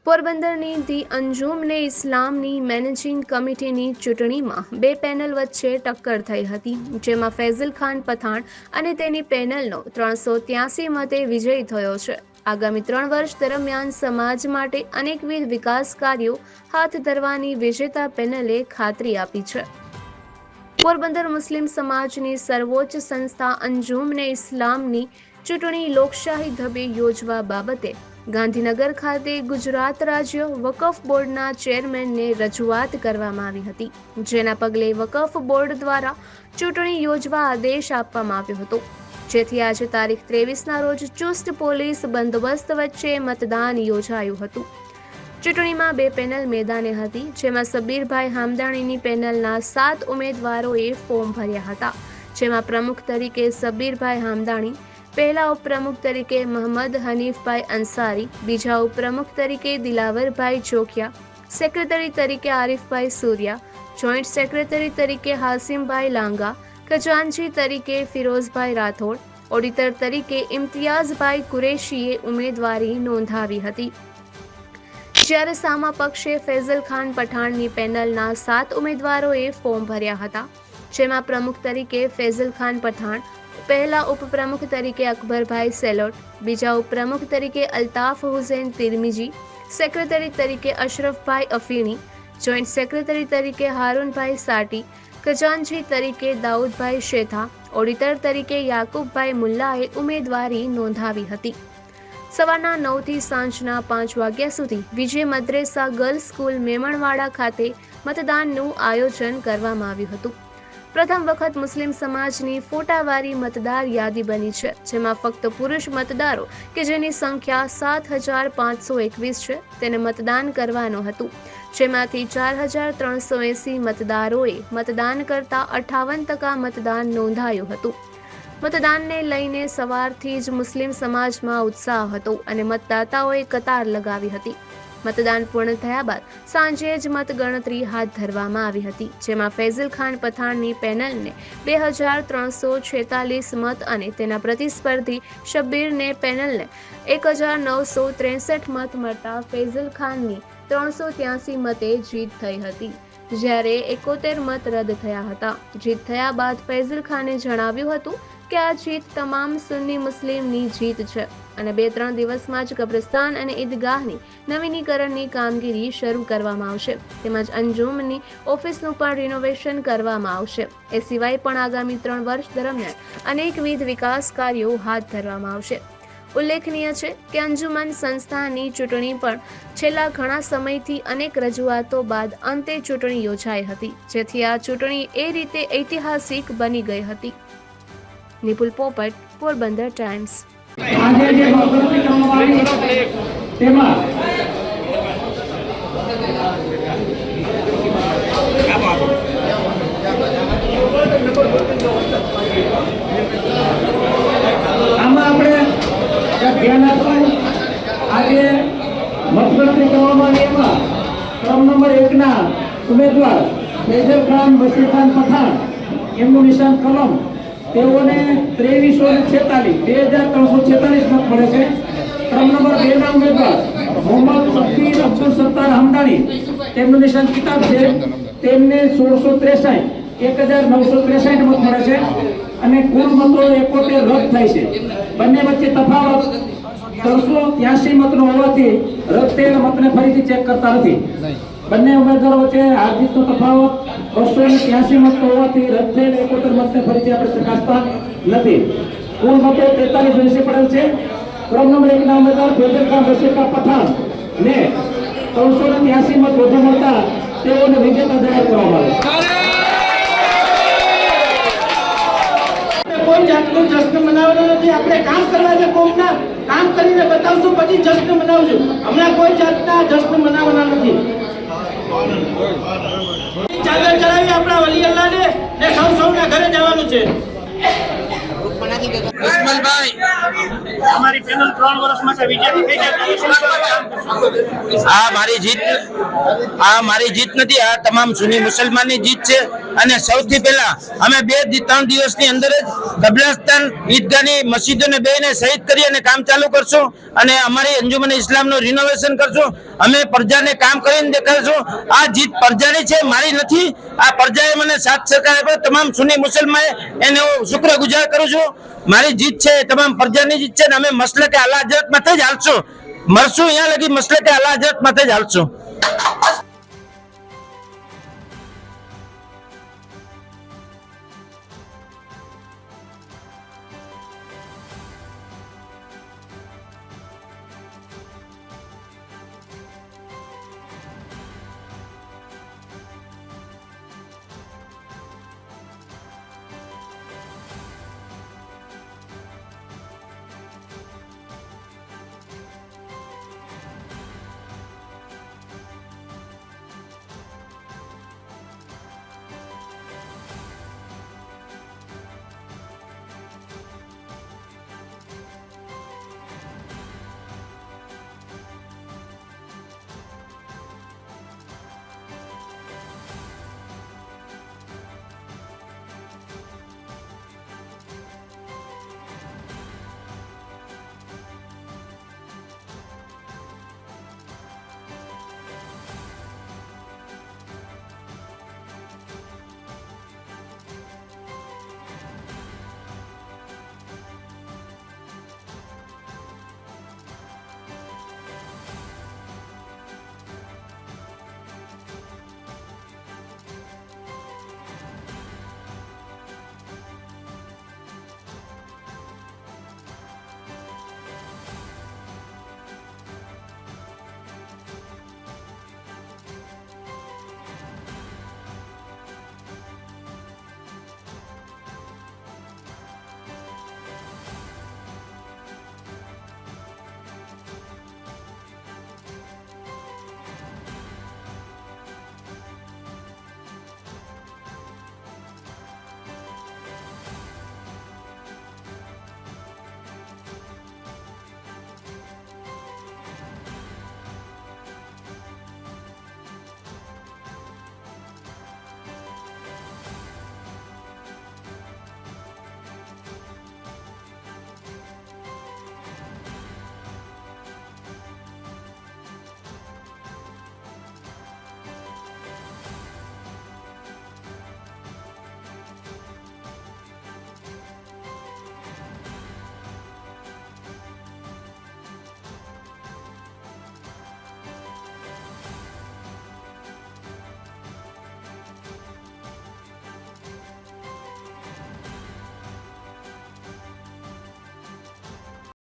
પોરબંદરની the અંજુમને ઇસ્લામની managing કમિટીની ચૂંટણીમાં બે પેનલ વચ્ચે ટક્કર થઈ હતી, જેમાં ફૈઝલ ખાન પઠાણ અને તેની પેનલનો 383 મતે વિજય થયો છે। આગામી 3 વર્ષ દરમિયાન સમાજ માટે અનેકવિધ વિકાસ કાર્યો હાથ ધરવાની વિજેતા પેનલે ખાતરી આપી છે। પોરબંદર મુસ્લિમ સમાજની સર્વોચ્ચ સંસ્થા અંજુમને ઇસ્લામની ચૂંટણી લોકશાહી ઢબે યોજવા બાબતે ગાંધીનગર ખાતે ગુજરાત રાજ્ય વકફ બોર્ડના ચેરમેનને રજૂઆત કરવામાં આવી હતી, જેના પગલે વકફ બોર્ડ દ્વારા ચૂંટણી યોજવા આદેશ આપવામાં આવ્યો હતો, જેથી આજે તારીખ 23ના રોજ ચુસ્ત પોલીસ બંદોબસ્ત વચ્ચે મતદાન યોજાયું હતું। ચૂંટણીમાં બે પેનલ મેદાને હતી, જેમાં સબીરભાઈ હામદાણીની પેનલના 7 ઉમેદવારોએ ફોર્મ ભર્યા હતા, જેમાં પ્રમુખ તરીકે સબીરભાઈ હામદાણી, પહેલા ઉપપ્રમુખ તરીકે મોહમ્મદ હનીફભાઈ અંસારી, બીજા ઉપપ્રમુખ તરીકે દિલાવરભાઈ ચોકિયા, સેક્રેટરી તરીકે આરિફભાઈ સૂર્યા, જોઈન્ટ સેક્રેટરી તરીકે હાસિમભાઈ લાંગા, ખજાનચી તરીકે ફિરોઝભાઈ રાઠોડ, ઓડિટર તરીકે ઇમ્તિયાઝભાઈ કુરેશીએ ઉમેદવારી નોંધાવી હતી। જ્યારે સામા પક્ષે ફૈઝલ ખાન પઠાણની પેનલના 7 ઉમેદવારોએ ફોર્મ ભર્યા હતા, જેમાં પ્રમુખ તરીકે ફૈઝલ ખાન પઠાણ, પહેલા ઉપપ્રમુખ તરીકે અકબરભાઈ સેલોટ, બીજા ઉપપ્રમુખ તરીકે અલ્તાફ હુસૈન તિરમિજી, સેક્રેટરી તરીકે અશરફભાઈ અફીણી, જોઈન્ટ સેક્રેટરી તરીકે હારૂનભાઈ સાટી, ખજાનચી તરીકે દાઉદભાઈ શેઠા, ઓડિટર તરીકે યાકુબભાઈ મુલ્લાએ ઉમેદવારી નોંધાવી હતી। સવારના 9 થી સાંજના 5 વાગ્યા સુધી વિજય મદ્રેસા ગર્લ્સ સ્કૂલ મેમણવાડા ખાતે મતદાનનું આયોજન કરવામાં આવ્યું હતું। પ્રથમ વખત મુસ્લિમ સમાજની ફોટાવાળી મતદાર યાદી બની છે, જેમાં ફક્ત પુરુષ મતદારો કે જેની સંખ્યા 7521 છે તેને મતદાન કરવાનું હતું, જેમાંથી 4380 મતદારોએ મતદાન કરતા 58% મતદાન નોંધાયું હતું। મતદાનને લઈને સવારથી જ મુસ્લિમ સમાજમાં ઉત્સાહ હતો અને મતદાતાઓએ કતાર લગાવી હતી। મતદાન પૂર્ણ થયા બાદ સાંજે જ મતગણતરી હાથ ધરવામાં આવી હતી, જેમાં ફૈઝલ ખાન પઠાણની પેનલને 2346 મત અને તેના પ્રતિસ્પર્ધી શબ્બીરને પેનલને 1963 મત મળતા ફૈઝલ ખાનની 383 મતે જીત થઈ હતી, જ્યારે 71 મત રદ થયા હતા। જીત થયા બાદ ફૈઝલ ખાને જણાવ્યું હતું કે આ જીત તમામ સુન્ની મુસ્લિમની જીત છે અને 2-3 દિવસમાં જ કબ્રસ્તાન અને ઈદગાહની નવીનીકરણની કામગીરી શરૂ કરવામાં આવશે, તેમજ અંજુમની ઓફિસનું પણ રિનોવેશન કરવામાં આવશે। એ સિવાય પણ આગામી 3 વર્ષ દરમિયાન અનેકવિધ વિકાસ કાર્યો હાથ ધરવામાં આવશે। ઉલ્લેખનીય છે કે અંજુમન સંસ્થાની ચૂંટણી પણ છેલ્લા ઘણા સમયથી અનેક રજૂઆતો બાદ અંતે ચૂંટણી યોજાઈ હતી, જેથી આ ચૂંટણી એ રીતે ઐતિહાસિક બની ગઈ હતી। નિપુલ પોપટ, પોરબંદર ટાઈમ્સ। આજે જે ગણતરી કરવામાં આવી તેમાં આમાં આપણે ધ્યાન આપવું, આજે મતગણતરી કરવામાં આવી એમાં ક્રમ નંબર 1ના ઉમેદવાર ફૈઝલ ખાન બશીર ખાન પઠાણ, એમનું નિશાન કલમ, તેઓને 2346 મત મળે છે। ક્રમ નંબર 2ના ઉમેદવાર મોહમ્મદ સફીર અબ્દુલ સત્તાર હમદાણી, તેમનું નિશાન કિતાબ છે, તેમને 1963 મત મળે છે અને કુલ મતો 71 રદ થાય છે। બંને વચ્ચે તફાવત 383 મતનો હોવાથી રદ થયેલા મતને ફરીથી ચેક કરતા નથી। બંને ઉમેદવારો વચ્ચે હાર્દિકનો તફાવત 283 મતનો હોવાથી રદ થયેલા 71 મતને ફરીથી આપણે ચકાસતા નથી। કુલ મતો 43 વચ્ચે પડેલ છે। ક્રમ નંબર 1ના ઉમેદવાર ફૈઝલ ખાન બશીર ખાન પઠાણ ને 383 મત વધુ મળતા તેઓને વિજેતા જાહેર કરવામાં આવે છે। કોઈ જાતનું જશ્ન મનાવવાનો નથી, આપણે કામ કરવા છે, કોમના કામ કરીને બતાવશું પછી જશ્ન મનાવશું, હમણાં કોઈ જાતના જશ્ન મનાવવાના નથી। ચાદર ચડાવી આપણા વલી અલ્લાહને ને સૌના ઘરે જવાનું છે। અમારી પેનલ 3 વર્ષ માટે વિજય થઈ જાય આ મારી જીત નથી, આ તમામ સુન્ની મુસલમાનની જીત છે. અને સૌથી પહેલા અમે 2-3 દિવસની અંદર જ કબ્રસ્તાન ઈદગાહની મસ્જિદોને બેને શહીદ કરી અને કામ ચાલુ કરશું અને અમારી અંજુમન ઇસ્લામનું રિનોવેશન કરશું. અમે પ્રજાને કામ કરીને દેખાડશું. આ જીત પ્રજાની છે, મારી નથી. આ પ્રજાએ મને સાથ સહકાર આપ્યો. તમામ સુન્ની મુસલમાને એને હું શુક્રગુજાર કરું છું. મારી જીત છે, તમામ પ્રજાની જીત છે. અને અમે મસલકે આલા હજરત માથે જ હાલશું, મરશું અહીંયા લગી મસલકે આલા હજરત માથે જ હાલશું.